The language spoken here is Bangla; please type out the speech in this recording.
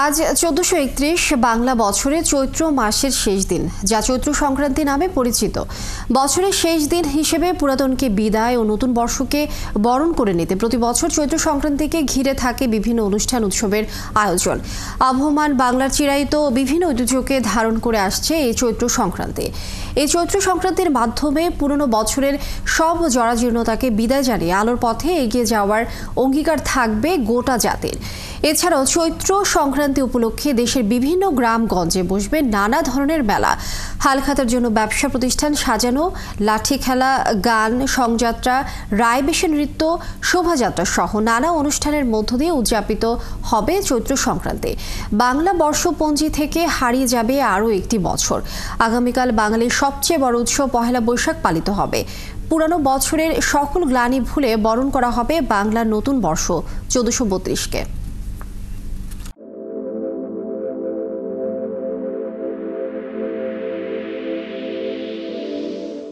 আজ ১৪৩১ বাংলা বছরের চৈত্র মাসের শেষ দিন, যা চৈত্র সংক্রান্তি নামে পরিচিত। বছরের শেষ দিন হিসেবে পুরাতনকে বিদায় ও নতুন বর্ষকে বরণ করে নিতে প্রতি বছর চৈত্র সংক্রান্তিকে ঘিরে থাকে বিভিন্ন অনুষ্ঠান উৎসবের আয়োজন। আবহমান বাংলার চিরায়িত বিভিন্ন ঐতিহ্যকে ধারণ করে আসছে এই চৈত্র সংক্রান্তি। এই চৈত্র সংক্রান্তির মাধ্যমে পুরনো বছরের সব জরাজীর্ণতাকে বিদায় জানিয়ে আলোর পথে এগিয়ে যাওয়ার অঙ্গীকার থাকবে গোটা জাতির। এছাড়াও চৈত্র সংক্রান্তি উপলক্ষে দেশের বিভিন্ন গ্রামগঞ্জে বসবে নানা ধরনের মেলা। হালখাতার জন্য ব্যবসা প্রতিষ্ঠান সাজানো, লাঠি খেলা, গান, সংযাত্রা, রায়বেশে নৃত্য, শোভাযাত্রা সহ নানা অনুষ্ঠানের মধ্য দিয়ে উদযাপিত হবে চৈত্র সংক্রান্তি। বাংলা বর্ষপঞ্জি থেকে হারিয়ে যাবে আরও একটি বছর। আগামীকাল বাঙালির সবচেয়ে বড় উৎসব পহেলা বৈশাখ পালিত হবে। পুরানো বছরের সকল গ্লানি ভুলে বরণ করা হবে বাংলার নতুন বর্ষ ১৪৩২কে।